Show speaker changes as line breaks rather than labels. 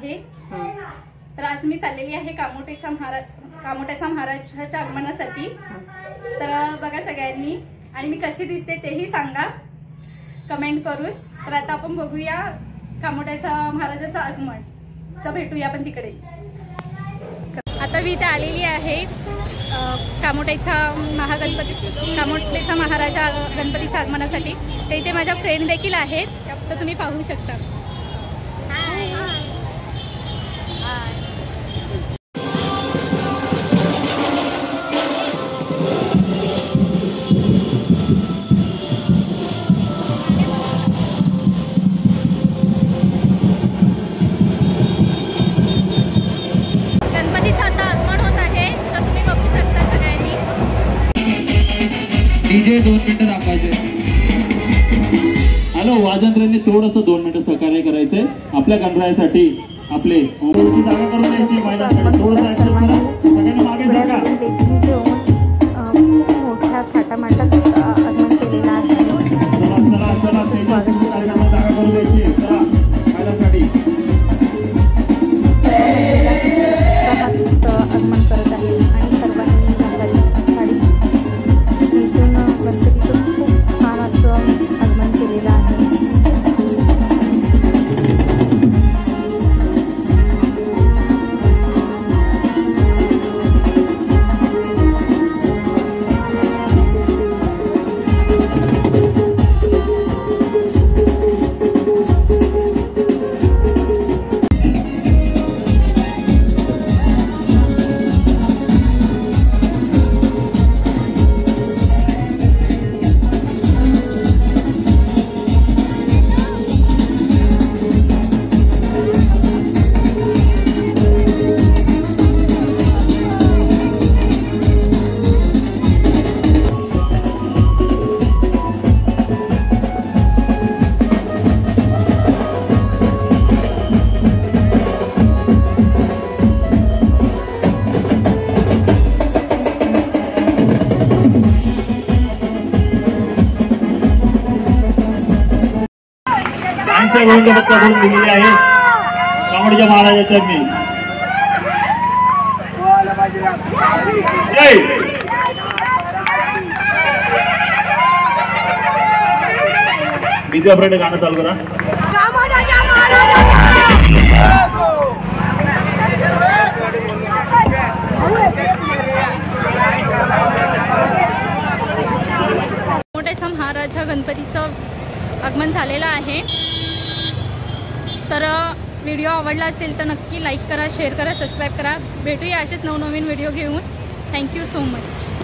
आहे। तर आज मी चाललेली आहे कामोठ्याच्या महाराजाच्या आगमनासाठी। तर बघा सगळ्यांनी, आणि मी कशी दिसते तेही सांगा कमेंट करून। तर आता आपण बघूया कामोठ्याच्या महाराजाचं आगमन, तर भेटूया आपण तिकडे। आता मी इथे आलेली आहे कामोठ्याच्या महाराजा गणपतीच्या आगमनासाठी। तर इथे माझ्या फ्रेंड देखील आहेत, तर तुम्ही पाहू शकता। गणपतीचं आता आगमन होत आहे, तर तुम्ही बघू शकता सगळ्यांनी।
डीजे 2 मिनिटं दाखवायचे। हॅलो, वाजंत्र्यांनी थोडंसं 2 मिनिटं सहकार्य करायचंय आपल्या गणरायासाठी। आपले जागा करून द्यायची महिलांसाठी, थोडंसं ऍडजस्ट करा, सगळ्यांनी मागे बघा।
मोठ्या थाटामाटात आगमन केलेलं आहे।
चला जागा करून द्यायची चला महिलांसाठी।
आगमन करत आहे आणि सर्वांनी साडी नेसून गणपतीचं खूप छान असं आगमन केलेलं आहे।
करून दिलेली आहे कामोठ्याच्या महाराजाच्या मी। डीजे ऑपरेटर गाणं चालू करा।
कामोठ्याच्या महाराजा गणपतीचं आगमन झालेलं आहे। तर व्हिडिओ आवडला असेल तर नक्की लाईक करा, शेअर करा, सबस्क्राईब करा। भेटूया असेच नवनवीन व्हिडिओ घेऊन। Thank you so much.